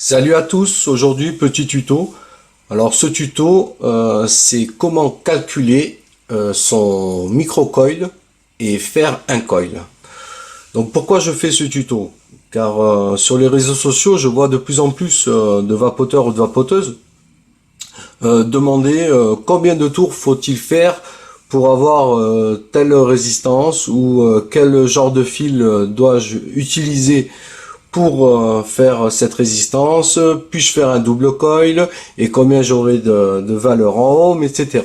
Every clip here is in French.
Salut à tous, aujourd'hui petit tuto. Alors ce tuto c'est comment calculer son microcoil et faire un coil. Donc pourquoi je fais ce tuto? Car sur les réseaux sociaux je vois de plus en plus de vapoteurs ou de vapoteuses demander combien de tours faut-il faire pour avoir telle résistance ou quel genre de fil dois-je utiliser pour faire cette résistance, puis-je faire un double coil et combien j'aurai de valeur en ohm, etc.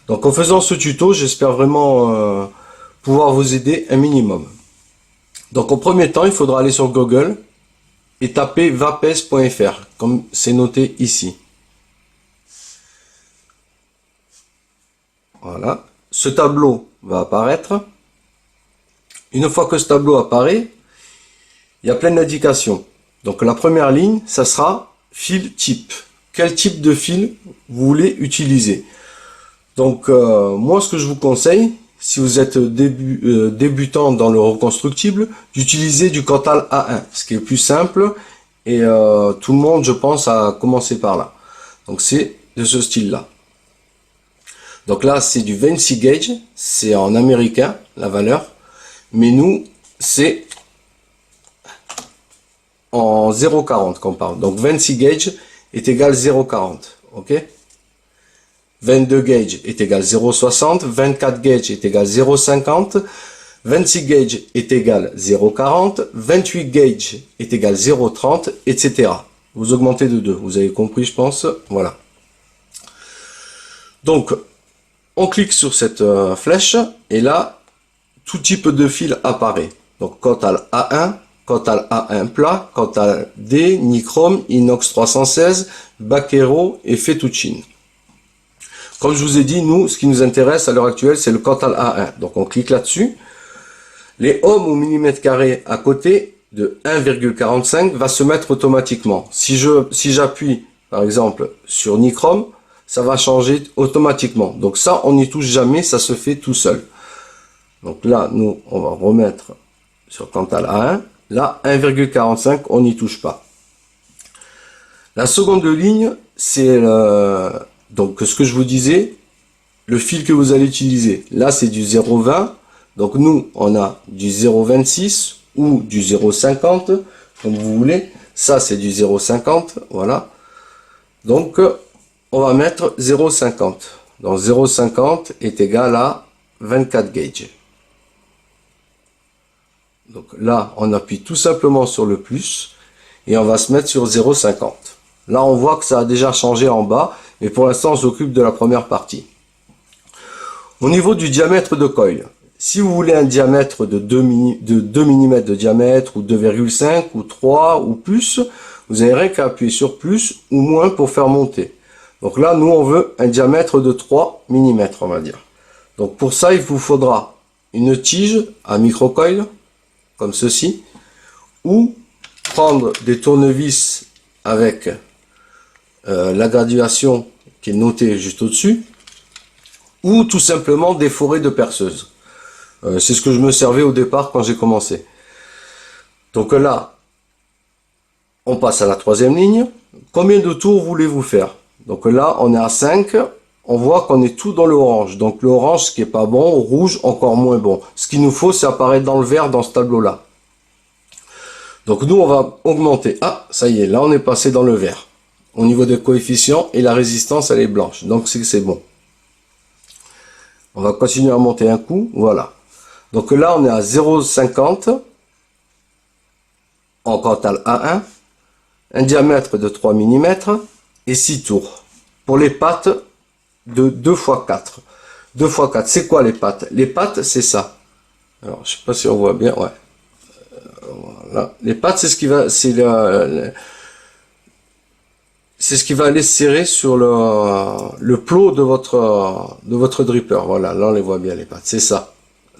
Donc en faisant ce tuto, j'espère vraiment pouvoir vous aider un minimum. Donc en premier temps, il faudra aller sur Google et taper vapes.fr, comme c'est noté ici. Voilà, ce tableau va apparaître. Une fois que ce tableau apparaît, il y a plein d'indications. Donc la première ligne, ça sera fil type. Quel type de fil vous voulez utiliser? Donc moi ce que je vous conseille, si vous êtes débutant dans le reconstructible, d'utiliser du Cantal A1, ce qui est plus simple et tout le monde je pense a commencé par là. Donc c'est de ce style là. Donc là c'est du 26 gauge, c'est en américain la valeur, mais nous c'est en 0,40 qu'on parle. Donc 26 gauge est égal 0,40. Ok. 22 gauge est égal 0,60. 24 gauge est égal 0,50. 26 gauge est égal 0,40. 28 gauge est égal 0,30, etc. Vous augmentez de 2. Vous avez compris, je pense. Voilà. Donc, on clique sur cette flèche et là, tout type de fil apparaît. Donc, Cantal A1, Cantal A1 plat, Cantal D, Nichrome, Inox 316, Bakero et Fettuccine. Comme je vous ai dit, nous, ce qui nous intéresse à l'heure actuelle, c'est le Cantal A1. Donc on clique là-dessus. Les ohms au millimètre carré à côté de 1,45 va se mettre automatiquement. Si j'appuie, par exemple, sur Nichrome, ça va changer automatiquement. Donc ça, on n'y touche jamais, ça se fait tout seul. Donc là, nous, on va remettre sur Cantal A1. Là, 1,45, on n'y touche pas. La seconde ligne, c'est donc ce que je vous disais, le fil que vous allez utiliser. Là, c'est du 0,20. Donc nous, on a du 0,26 ou du 0,50, comme vous voulez. Ça, c'est du 0,50, voilà. Donc, on va mettre 0,50. Donc 0,50 est égal à 24 gauge. Donc là, on appuie tout simplement sur le plus et on va se mettre sur 0,50. Là, on voit que ça a déjà changé en bas, mais pour l'instant, on s'occupe de la première partie. Au niveau du diamètre de coil, si vous voulez un diamètre de 2 mm de diamètre, ou 2,5, ou 3, ou plus, vous n'avez rien qu'à appuyer sur plus ou moins pour faire monter. Donc là, nous, on veut un diamètre de 3 mm, on va dire. Donc pour ça, il vous faudra une tige à microcoil, comme ceci, ou prendre des tournevis avec la graduation qui est notée juste au-dessus, ou tout simplement des forêts de perceuse. C'est ce que je me servais au départ quand j'ai commencé. Donc là, on passe à la troisième ligne. Combien de tours voulez-vous faire? Donc là, on est à 5. On voit qu'on est tout dans le orange. Donc le orange, ce qui est pas bon, rouge, encore moins bon. Ce qu'il nous faut, c'est apparaître dans le vert dans ce tableau-là. Donc nous, on va augmenter. Ah, ça y est, là, on est passé dans le vert. Au niveau des coefficients, et la résistance, elle est blanche. Donc c'est bon. On va continuer à monter un coup. Voilà. Donc là, on est à 0,50 en Cantal A1. Un diamètre de 3 mm et 6 tours. Pour les pattes de 2 x 4. 2 x 4, c'est quoi les pattes? Les pattes, c'est ça. Alors, je sais pas si on voit bien, ouais. Voilà. Les pattes, c'est ce qui va, c'est ce qui va aller serrer sur le plot de votre dripper. Voilà, là on les voit bien les pattes, c'est ça.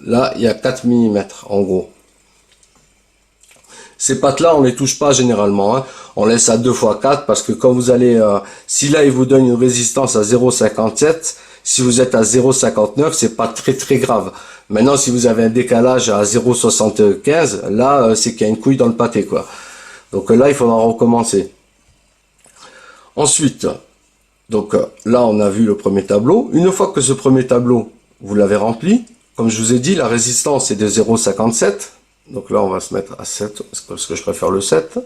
Là, il y a 4 mm en gros. Ces pattes-là, on les touche pas généralement. Hein. On laisse à 2 x 4 parce que quand vous allez... si là, il vous donne une résistance à 0,57, si vous êtes à 0,59, c'est pas très grave. Maintenant, si vous avez un décalage à 0,75, là, c'est qu'il y a une couille dans le pâté, quoi. Donc là, il faudra recommencer. Ensuite, donc là on a vu le premier tableau. Une fois que ce premier tableau, vous l'avez rempli, comme je vous ai dit, la résistance est de 0,57. Donc là on va se mettre à 7, parce que je préfère le 7.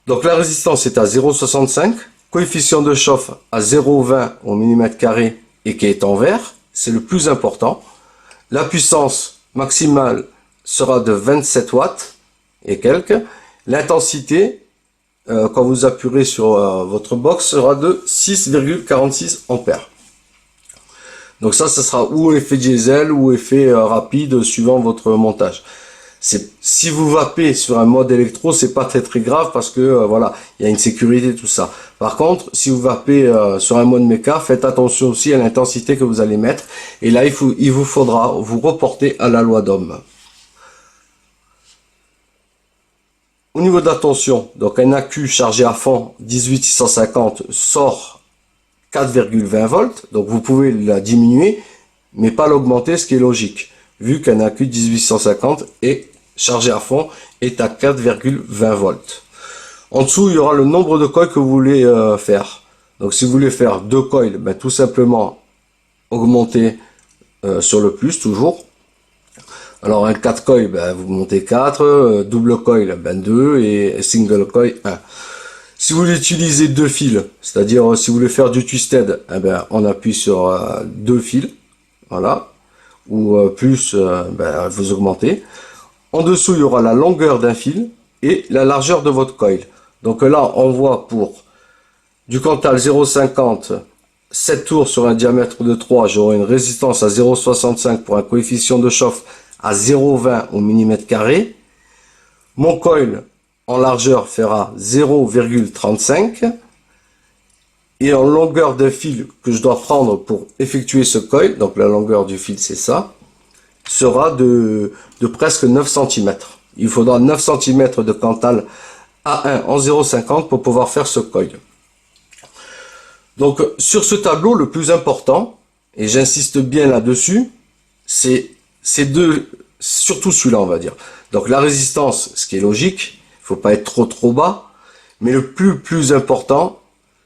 Donc la résistance est à 0,65. Coefficient de chauffe à 0,20 au millimètre carré et qui est en vert. C'est le plus important. La puissance maximale sera de 27 watts et quelques. L'intensité, quand vous appuierez sur votre box, sera de 6,46 ampères. Donc ça sera ou effet diesel ou effet rapide suivant votre montage. Si vous vapez sur un mode électro, c'est pas très grave parce que voilà, il y a une sécurité tout ça. Par contre, si vous vapez sur un mode méca, faites attention aussi à l'intensité que vous allez mettre. Et là, il vous faudra vous reporter à la loi d'Ohm. Au niveau de la tension, donc un accu chargé à fond 18650 sort 4,20 volts. Donc vous pouvez la diminuer, mais pas l'augmenter, ce qui est logique, vu qu'un accu 18150 est chargé à fond est à 4,20 volts. En dessous, il y aura le nombre de coils que vous voulez faire. Donc si vous voulez faire 2 coils, ben, tout simplement augmenter sur le plus toujours. Alors un 4 coils, ben, vous montez 4, double coil, ben 2 et single coil 1. Si vous voulez utiliser 2 fils, c'est-à-dire si vous voulez faire du twisted, eh ben, on appuie sur 2 fils, voilà, ou plus, ben, vous augmentez. En dessous, il y aura la longueur d'un fil et la largeur de votre coil. Donc là, on voit pour du Cantal 0,50, 7 tours sur un diamètre de 3, j'aurai une résistance à 0,65 pour un coefficient de chauffe à 0,20 au millimètre carré. Mon coil en largeur fera 0,35 et en longueur de fil que je dois prendre pour effectuer ce coil, donc la longueur du fil c'est ça, sera de presque 9 cm. Il faudra 9 cm de Cantal A1 en 0,50 pour pouvoir faire ce coil. Donc sur ce tableau, le plus important, et j'insiste bien là-dessus, c'est ces deux, surtout celui-là on va dire. Donc la résistance, ce qui est logique, il faut pas être trop bas, mais le plus important,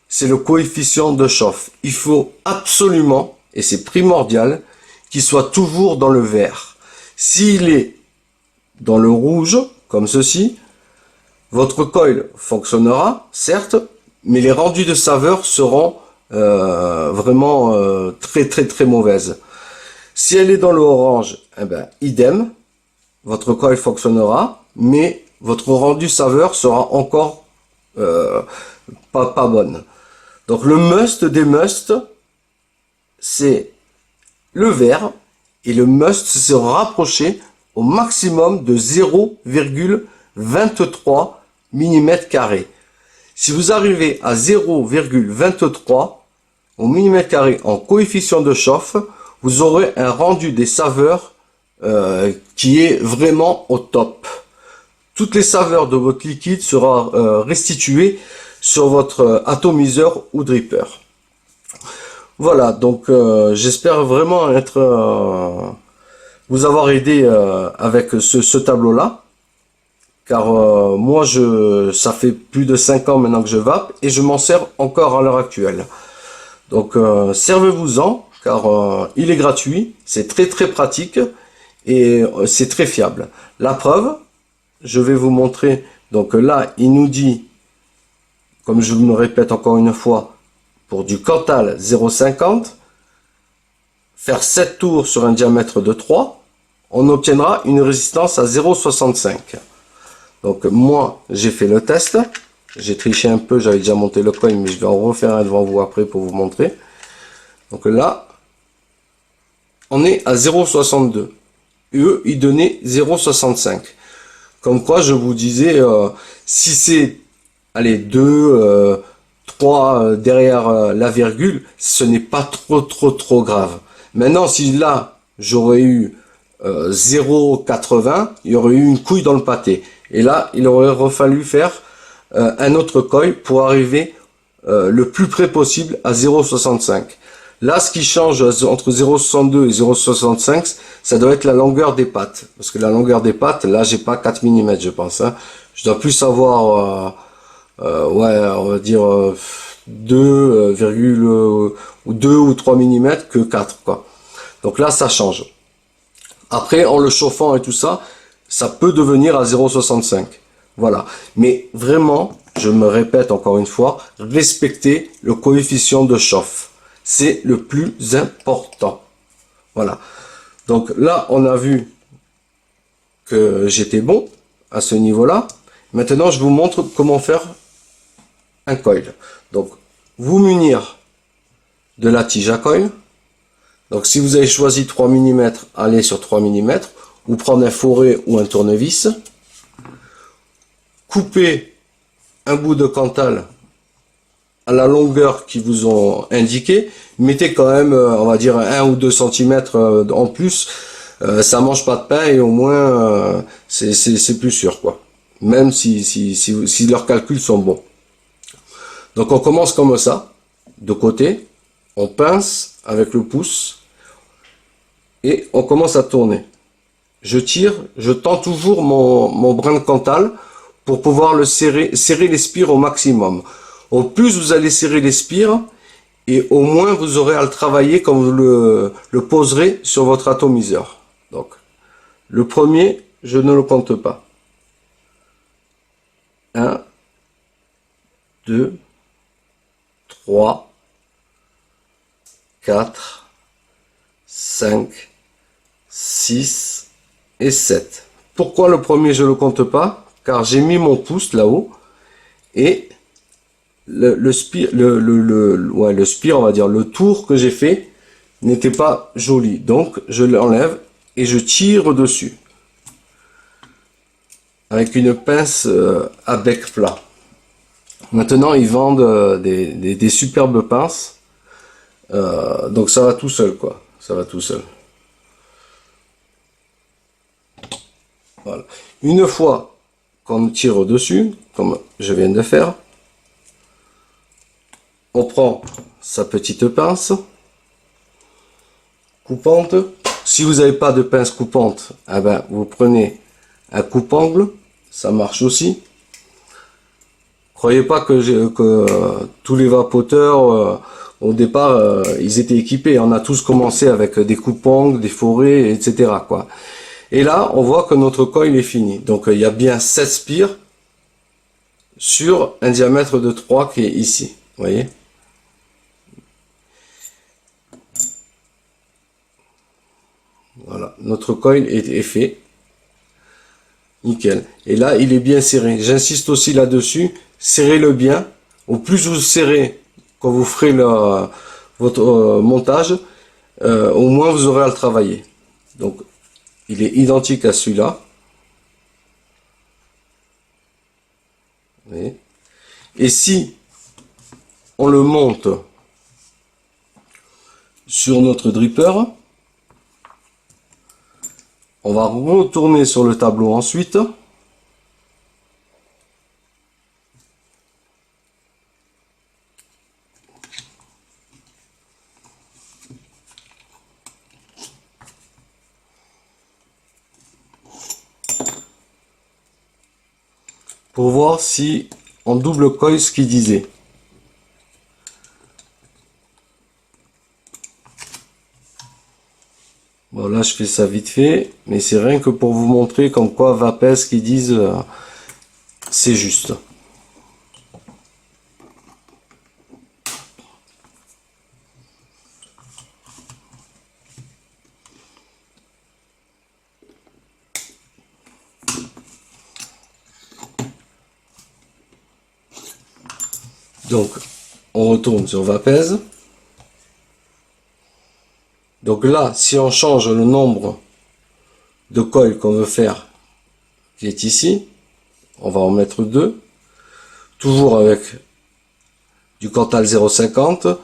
c'est le coefficient de chauffe. Il faut absolument, et c'est primordial, qu'il soit toujours dans le vert. S'il est dans le rouge, comme ceci, votre coil fonctionnera, certes, mais les rendus de saveur seront vraiment très mauvaises. Si elle est dans le orange, eh ben, idem, votre coil fonctionnera, mais votre rendu saveur sera encore pas bonne. Donc le must des must, c'est le vert, et le must, c'est se rapprocher au maximum de 0,23 mm². Si vous arrivez à 0,23 au millimètre carré en coefficient de chauffe, vous aurez un rendu des saveurs qui est vraiment au top. Toutes les saveurs de votre liquide sera restituées sur votre atomiseur ou dripper. Voilà, donc j'espère vraiment vous avoir aidé avec ce tableau-là. Car moi, ça fait plus de 5 ans maintenant que je vape et je m'en sers encore à l'heure actuelle. Donc servez-vous-en, car il est gratuit, c'est très pratique et c'est très fiable. La preuve, je vais vous montrer. Donc là, il nous dit, comme je me répète encore une fois, pour du Cantal 0,50, faire 7 tours sur un diamètre de 3, on obtiendra une résistance à 0,65. Donc moi, j'ai fait le test. J'ai triché un peu, j'avais déjà monté le coin, mais je vais en refaire un devant vous après pour vous montrer. Donc là, on est à 0,62. Et eux, ils donnaient 0,65. Comme quoi, je vous disais, si c'est, allez, 2, 3 derrière la virgule, ce n'est pas trop grave. Maintenant, si là, j'aurais eu 0,80, il y aurait eu une couille dans le pâté. Et là, il aurait fallu faire un autre coil pour arriver le plus près possible à 0,65. Là, ce qui change entre 0,62 et 0,65, ça doit être la longueur des pattes. Parce que la longueur des pattes, là, j'ai pas 4 mm, je pense. Hein. Je dois plus avoir ouais, on va dire 2 ou 3 mm que 4 quoi. Donc là, ça change. Après, en le chauffant et tout ça, ça peut devenir à 0,65. Voilà. Mais vraiment, je me répète encore une fois, respectez le coefficient de chauffe. C'est le plus important. Voilà. Donc là, on a vu que j'étais bon à ce niveau-là. Maintenant, je vous montre comment faire un coil. Donc, vous munir de la tige à coil. Donc, si vous avez choisi 3 mm, allez sur 3 mm, ou prendre un fourré ou un tournevis. Coupez un bout de Cantal à la longueur qu'ils vous ont indiqué. Mettez quand même, on va dire, 1 ou 2 cm en plus. Ça mange pas de pain et au moins, c'est plus sûr, quoi. Même si leurs calculs sont bons. Donc, on commence comme ça, de côté. On pince avec le pouce. Et on commence à tourner. Je tire, je tends toujours mon brin de Cantal pour pouvoir le serrer les spires au maximum. Au plus vous allez serrer les spires, et au moins vous aurez à le travailler quand vous le poserez sur votre atomiseur. Donc, le premier, je ne le compte pas. 1, 2, 3, 4, 5, 6 et 7. Pourquoi le premier je ne le compte pas? Car j'ai mis mon pouce là-haut et le spire, le spire, on va dire, le tour que j'ai fait n'était pas joli. Donc je l'enlève et je tire dessus avec une pince à bec plat. Maintenant ils vendent des superbes pinces, donc ça va tout seul quoi, ça va tout seul. Voilà. Une fois qu'on tire dessus, comme je viens de faire, on prend sa petite pince coupante. Si vous n'avez pas de pince coupante, eh ben, vous prenez un coupe-ongle, ça marche aussi. Croyez pas que tous les vapoteurs, au départ, ils étaient équipés. On a tous commencé avec des coupe-ongles, des forêts, etc. quoi. Et là, on voit que notre coil est fini. Donc, il y a bien 7 spires sur un diamètre de 3 qui est ici. Vous voyez? Voilà, notre coil est fait. Nickel. Et là, il est bien serré. J'insiste aussi là-dessus. Serrez-le bien. Au plus vous serrez quand vous ferez votre montage, au moins vous aurez à le travailler. Donc, il est identique à celui-là. Et si on le monte sur notre dripper, on va retourner sur le tableau ensuite. Pour voir si on double coil ce qu'il disait. Bon là je fais ça vite fait, mais c'est rien que pour vous montrer comme quoi Vapes ce qu'ils disent c'est juste. Donc on retourne sur Vapes. Donc là, si on change le nombre de coils qu'on veut faire, qui est ici, on va en mettre 2, toujours avec du Cantal 0,50,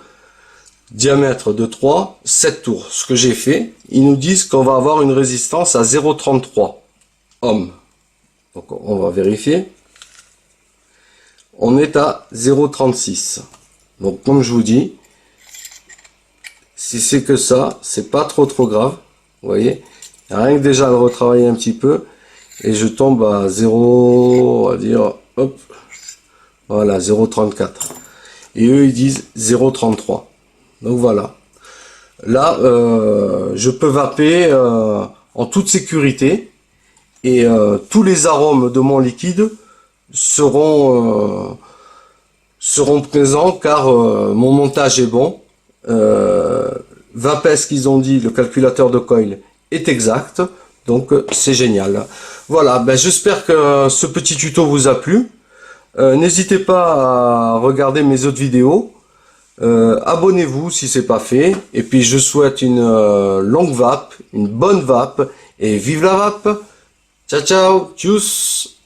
diamètre de 3, 7 tours. Ce que j'ai fait, ils nous disent qu'on va avoir une résistance à 0,33 ohms. Donc on va vérifier. On est à 0,36. Donc comme je vous dis, si c'est que ça, c'est pas trop grave. Vous voyez, rien que déjà de retravailler un petit peu et je tombe à 0, on va dire, hop, Voilà, 0,34. Et eux, ils disent 0,33. Donc voilà. Là, je peux vaper en toute sécurité. Et tous les arômes de mon liquide seront présents car mon montage est bon. Vapes qu'ils ont dit, le calculateur de coil est exact, donc c'est génial. Voilà, ben, j'espère que ce petit tuto vous a plu. N'hésitez pas à regarder mes autres vidéos. Abonnez-vous si c'est pas fait. Et puis je souhaite une longue vape, une bonne vape, et vive la vape. Ciao ciao, tchuss.